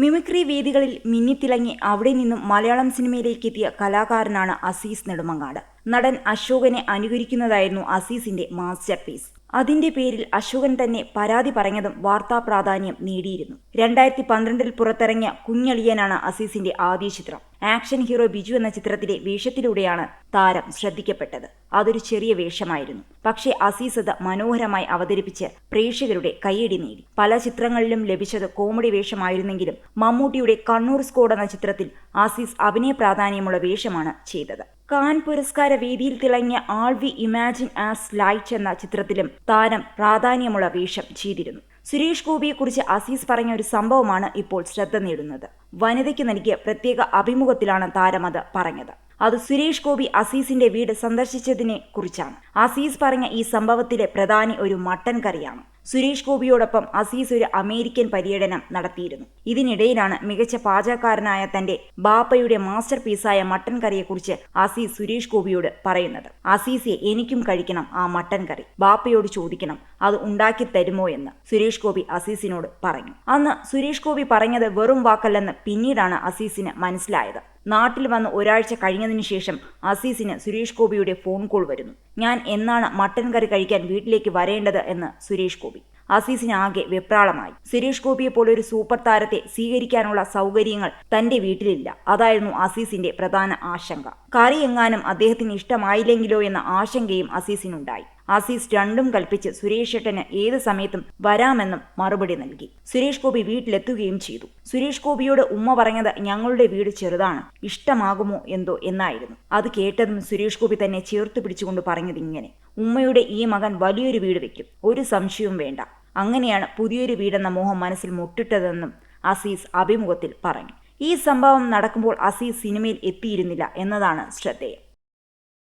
Mimicry വേദികളിൽ മിന്നിത്തിളങ്ങി അവിടെ നിന്നും മലയാളം സിനിമയിലേക്ക് എത്തിയ കലാകാരനാണ് അസീസ് നെടുമങ്ങാട്. നടൻ അശോകനെ അനുകരിക്കുന്നതായിരുന്നു അസീസിന്റെ മാസ്റ്റർ പീസ്. അതിന്റെ പേരിൽ അശോകൻ തന്നെ പരാതി പറഞ്ഞതും വാർത്താ പ്രാധാന്യം നേടിയിരുന്നു. 2012 പുറത്തിറങ്ങിയ കുഞ്ഞളിയനാണ് അസീസിന്റെ ആദ്യ ചിത്രം. ആക്ഷൻ ഹീറോ ബിജു എന്ന ചിത്രത്തിലെ വേഷത്തിലൂടെയാണ് താരം ശ്രദ്ധിക്കപ്പെട്ടത്. അതൊരു ചെറിയ വേഷമായിരുന്നു. പക്ഷേ അസീസ് അത് മനോഹരമായി അവതരിപ്പിച്ച് പ്രേക്ഷകരുടെ കയ്യടി നേടി. പല ചിത്രങ്ങളിലും ലഭിച്ചത് കോമഡി വേഷമായിരുന്നെങ്കിലും മമ്മൂട്ടിയുടെ കണ്ണൂർ സ്ക്വാഡ് എന്ന ചിത്രത്തിൽ അസീസ് അഭിനയ പ്രാധാന്യമുള്ള വേഷമാണ് ചെയ്തത്. കാൻ പുരസ്കാര വേദിയിൽ തിളങ്ങിയ ആൾ വി ഇമാജിൻ ആസ് ലൈറ്റ് എന്ന ചിത്രത്തിലും താരം പ്രാധാന്യമുള്ള വേഷം ചെയ്തിരുന്നു. സുരേഷ് ഗോപിയെക്കുറിച്ച് അസീസ് പറഞ്ഞ ഒരു സംഭവമാണ് ഇപ്പോൾ ശ്രദ്ധ നേടുന്നത്. വനിതയ്ക്ക് നൽകിയ പ്രത്യേക അഭിമുഖത്തിലാണ് താരം അത് പറഞ്ഞത്. അത് സുരേഷ് ഗോപി അസീസിന്റെ വീട് സന്ദർശിച്ചതിനെ കുറിച്ചാണ്. അസീസ് പറഞ്ഞ ഈ സംഭവത്തിലെ പ്രധാനി ഒരു മട്ടൻ കറിയാണ്. സുരേഷ് ഗോപിയോടൊപ്പം അസീസ് ഒരു അമേരിക്കൻ പര്യടനം നടത്തിയിരുന്നു. ഇതിനിടയിലാണ് മികച്ച പാചകക്കാരനായ തന്റെ ബാപ്പയുടെ മാസ്റ്റർ പീസായ മട്ടൻ കറിയെക്കുറിച്ച് അസീസ് സുരേഷ് ഗോപിയോട് പറയുന്നത്. അസീസെ, എനിക്കും കഴിക്കണം ആ മട്ടൻ കറി. ബാപ്പയോട് ചോദിക്കണം അത് ഉണ്ടാക്കി തരുമോ എന്ന് സുരേഷ് ഗോപി അസീസിനോട് പറഞ്ഞു. അന്ന് സുരേഷ് ഗോപി പറഞ്ഞത് വെറും വാക്കല്ലെന്ന് പിന്നീടാണ് അസീസിന് മനസ്സിലായത്. നാട്ടിൽ വന്ന് ഒരാഴ്ച കഴിഞ്ഞതിനു ശേഷം അസീസിന് സുരേഷ് ഗോപിയുടെ ഫോൺ കോൾ വരുന്നു. ഞാൻ എന്നാണ് മട്ടൻ കറി കഴിക്കാൻ വീട്ടിലേക്ക് വരേണ്ടത് എന്ന് സുരേഷ് ഗോപി. അസീസിന് ആകെ വെപ്രാളമായി. സുരേഷ് ഗോപിയെ പോലെ ഒരു സൂപ്പർ താരത്തെ സ്വീകരിക്കാനുള്ള സൗകര്യങ്ങൾ തന്റെ വീട്ടിലില്ല. അതായിരുന്നു അസീസിന്റെ പ്രധാന ആശങ്ക. കറി എങ്ങാനും അദ്ദേഹത്തിന് ഇഷ്ടമായില്ലെങ്കിലോ എന്ന ആശങ്കയും അസീസിനുണ്ടായി. അസീസ് രണ്ടും കൽപ്പിച്ച് സുരേഷ് ഏട്ടന് ഏത് സമയത്തും വരാമെന്നും മറുപടി നൽകി. സുരേഷ് ഗോപി വീട്ടിലെത്തുകയും ചെയ്തു. സുരേഷ് ഗോപിയോട് ഉമ്മ പറഞ്ഞത് ഞങ്ങളുടെ വീട് ചെറുതാണ്, ഇഷ്ടമാകുമോ എന്തോ എന്നായിരുന്നു. അത് കേട്ടതും സുരേഷ് ഗോപി തന്നെ ചേർത്ത് പിടിച്ചുകൊണ്ട് പറഞ്ഞത് ഇങ്ങനെ: ഉമ്മയുടെ ഈ മകൻ വലിയൊരു വീട് വെക്കും, ഒരു സംശയവും വേണ്ട. അങ്ങനെയാണ് പുതിയൊരു വീടെന്ന മോഹം മനസ്സിൽ മുട്ടിട്ടതെന്നും അസീസ് അഭിമുഖത്തിൽ പറഞ്ഞു. ഈ സംഭവം നടക്കുമ്പോൾ അസീസ് സിനിമയിൽ എത്തിയിരുന്നില്ല എന്നതാണ് ശ്രദ്ധേയം.